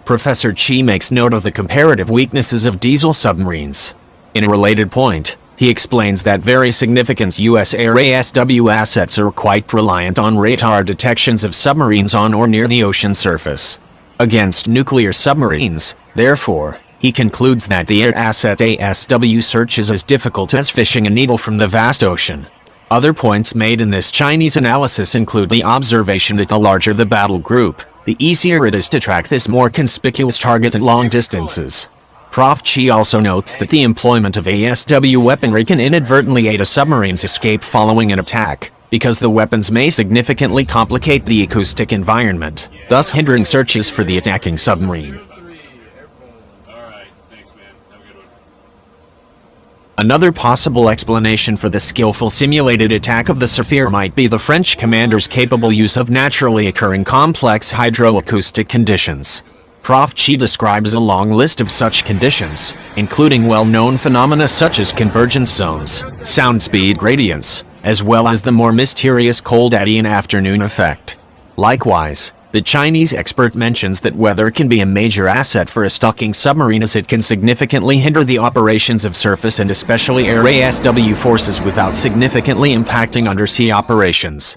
Professor Chi makes note of the comparative weaknesses of diesel submarines. In a related point, he explains that very significant U.S. air ASW assets are quite reliant on radar detections of submarines on or near the ocean surface. Against nuclear submarines, therefore, he concludes that the air asset ASW search is as difficult as fishing a needle from the vast ocean. Other points made in this Chinese analysis include the observation that the larger the battle group, the easier it is to track this more conspicuous target at long distances. Prof. Chi also notes that the employment of ASW weaponry can inadvertently aid a submarine's escape following an attack, because the weapons may significantly complicate the acoustic environment, thus hindering searches for the attacking submarine. Another possible explanation for the skillful simulated attack of the Zephyr might be the French commander's capable use of naturally occurring complex hydroacoustic conditions. Prof. Chi describes a long list of such conditions, including well-known phenomena such as convergence zones, sound speed gradients, as well as the more mysterious cold eddy and afternoon effect. Likewise, the Chinese expert mentions that weather can be a major asset for a stalking submarine as it can significantly hinder the operations of surface and especially air ASW forces without significantly impacting undersea operations.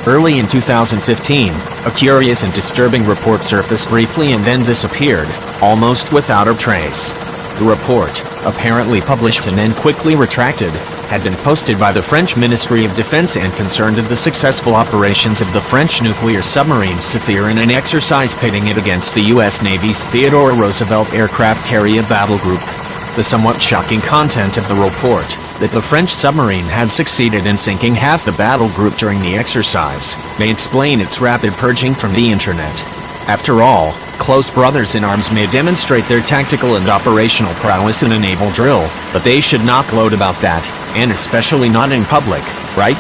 Early in 2015, a curious and disturbing report surfaced briefly and then disappeared, almost without a trace. The report, apparently published and then quickly retracted, had been posted by the French Ministry of Defense and concerned the successful operations of the French nuclear submarine Zephyr in an exercise pitting it against the U.S. Navy's Theodore Roosevelt aircraft carrier battle group. The somewhat shocking content of the report, that the French submarine had succeeded in sinking half the battle group during the exercise, may explain its rapid purging from the internet. After all, close brothers in arms may demonstrate their tactical and operational prowess in a naval drill, but they should not gloat about that, and especially not in public, right?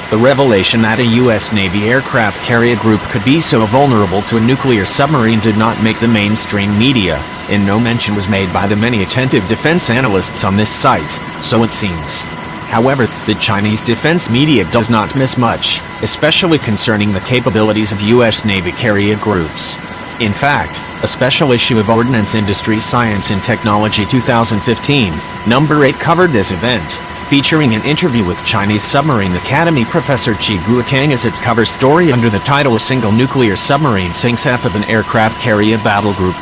The revelation that a U.S. Navy aircraft carrier group could be so vulnerable to a nuclear submarine did not make the mainstream media, and no mention was made by the many attentive defense analysts on this site, so it seems. However, the Chinese defense media does not miss much, especially concerning the capabilities of U.S. Navy carrier groups. In fact, a special issue of Ordnance Industry Science and Technology 2015, number 8 covered this event, featuring an interview with Chinese Submarine Academy Professor Chi Guokang as its cover story under the title "A Single Nuclear Submarine Sinks Half of an Aircraft Carrier Battle Group."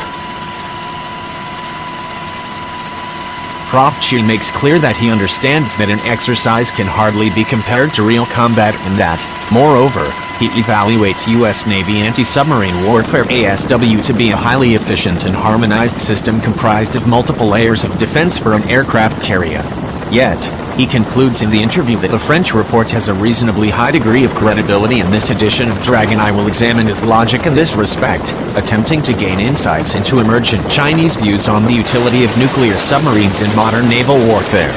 Prof. Chi makes clear that he understands that an exercise can hardly be compared to real combat and that, moreover, he evaluates U.S. Navy anti-submarine warfare ASW to be a highly efficient and harmonized system comprised of multiple layers of defense for an aircraft carrier. Yet, he concludes in the interview that the French report has a reasonably high degree of credibility in this edition of Dragon. I will examine his logic in this respect, attempting to gain insights into emergent Chinese views on the utility of nuclear submarines in modern naval warfare.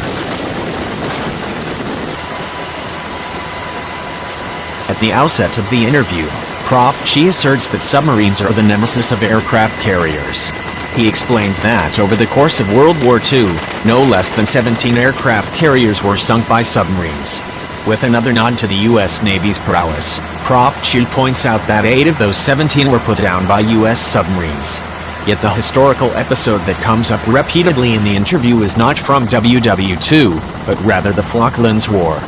At the outset of the interview, Prof. Chi asserts that submarines are the nemesis of aircraft carriers. He explains that over the course of World War II, no less than 17 aircraft carriers were sunk by submarines. With another nod to the U.S. Navy's prowess, Prof. Chi points out that 8 of those 17 were put down by U.S. submarines. Yet the historical episode that comes up repeatedly in the interview is not from WW2, but rather the Falklands War.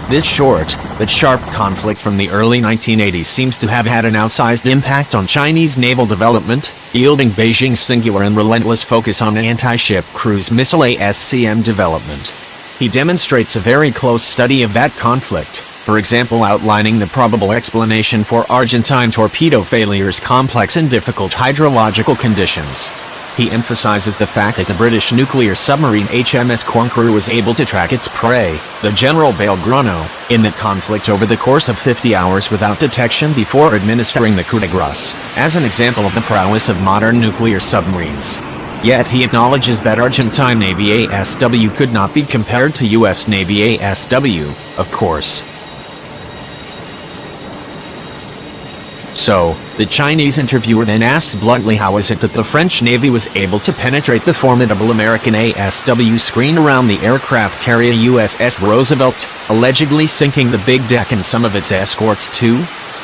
This short, but sharp conflict from the early 1980s seems to have had an outsized impact on Chinese naval development, yielding Beijing's singular and relentless focus on anti-ship cruise missile ASCM development. He demonstrates a very close study of that conflict, for example outlining the probable explanation for Argentine torpedo failures' complex and difficult hydrological conditions. He emphasizes the fact that the British nuclear submarine HMS Conqueror was able to track its prey, the General Belgrano, in that conflict over the course of 50 hours without detection before administering the coup de grace, as an example of the prowess of modern nuclear submarines. Yet he acknowledges that Argentine Navy ASW could not be compared to U.S. Navy ASW, of course. So, the Chinese interviewer then asks bluntly how is it that the French Navy was able to penetrate the formidable American ASW screen around the aircraft carrier USS Roosevelt, allegedly sinking the big deck and some of its escorts too?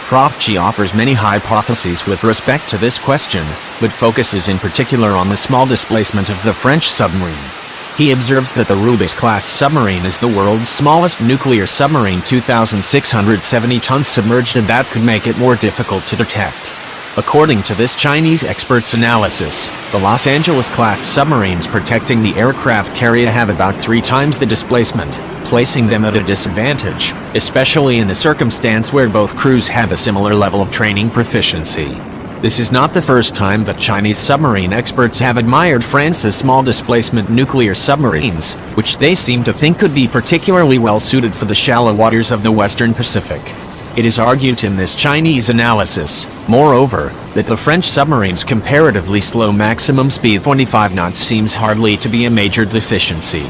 Prof. Chi offers many hypotheses with respect to this question, but focuses in particular on the small displacement of the French submarine. He observes that the Rubis-class submarine is the world's smallest nuclear submarine, 2,670 tons submerged, and that could make it more difficult to detect. According to this Chinese expert's analysis, the Los Angeles-class submarines protecting the aircraft carrier have about 3 times the displacement, placing them at a disadvantage, especially in a circumstance where both crews have a similar level of training proficiency. This is not the first time that Chinese submarine experts have admired France's small-displacement nuclear submarines, which they seem to think could be particularly well suited for the shallow waters of the Western Pacific. It is argued in this Chinese analysis, moreover, that the French submarine's comparatively slow maximum speed 25 knots seems hardly to be a major deficiency.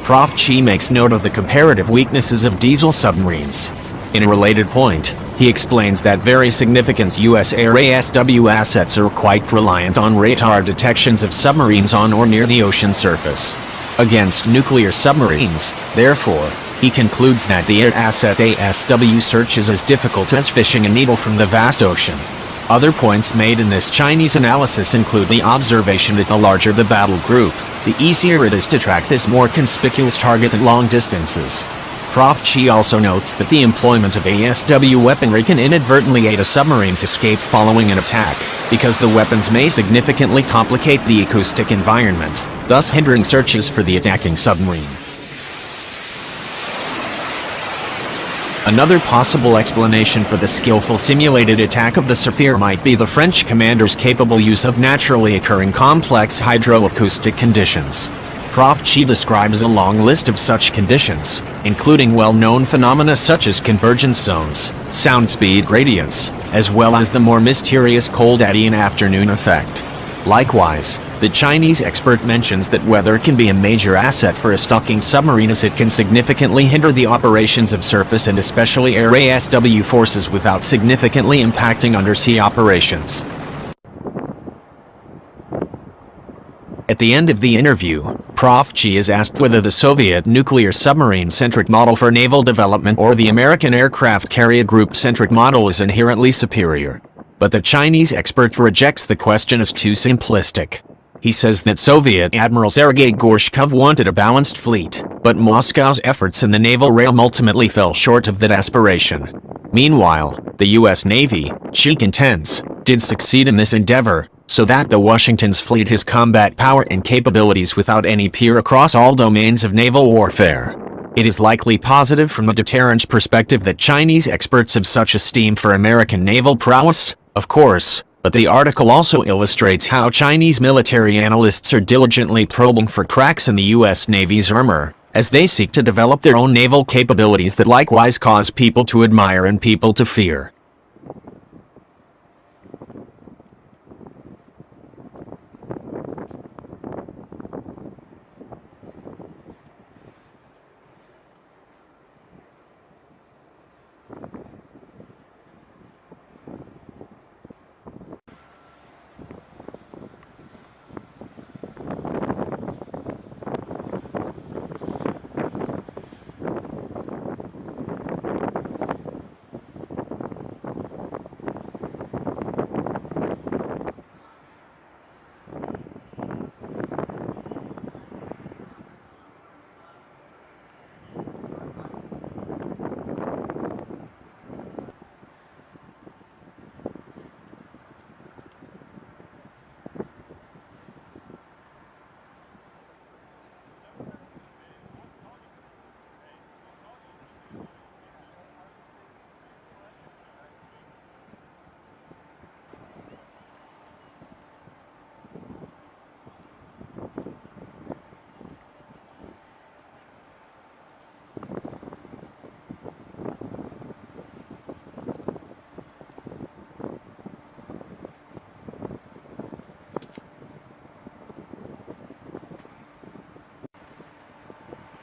Prof. Chi makes note of the comparative weaknesses of diesel submarines. In a related point, he explains that very significant U.S. Air ASW assets are quite reliant on radar detections of submarines on or near the ocean surface. Against nuclear submarines, therefore, he concludes that the air asset ASW search is as difficult as fishing a needle from the vast ocean. Other points made in this Chinese analysis include the observation that the larger the battle group, the easier it is to track this more conspicuous target at long distances. Prof. Chi also notes that the employment of ASW weaponry can inadvertently aid a submarine's escape following an attack, because the weapons may significantly complicate the acoustic environment, thus hindering searches for the attacking submarine. Another possible explanation for the skillful simulated attack of the Zephyr might be the French commander's capable use of naturally occurring complex hydroacoustic conditions. Prof. Chi describes a long list of such conditions, including well-known phenomena such as convergence zones, sound speed gradients, as well as the more mysterious cold eddy and afternoon effect. Likewise, the Chinese expert mentions that weather can be a major asset for a stalking submarine, as it can significantly hinder the operations of surface and especially air ASW forces without significantly impacting undersea operations. At the end of the interview, Prof. Chi is asked whether the Soviet nuclear submarine-centric model for naval development or the American aircraft carrier group-centric model is inherently superior. But the Chinese expert rejects the question as too simplistic. He says that Soviet Admiral Sergei Gorshkov wanted a balanced fleet, but Moscow's efforts in the naval realm ultimately fell short of that aspiration. Meanwhile, the U.S. Navy, Chi contends, did succeed in this endeavor, so that the Washington's fleet has combat power and capabilities without any peer across all domains of naval warfare. It is likely positive from a deterrence perspective that Chinese experts have such esteem for American naval prowess, of course, but the article also illustrates how Chinese military analysts are diligently probing for cracks in the U.S. Navy's armor, as they seek to develop their own naval capabilities that likewise cause people to admire and people to fear.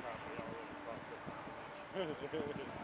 Probably already processed information.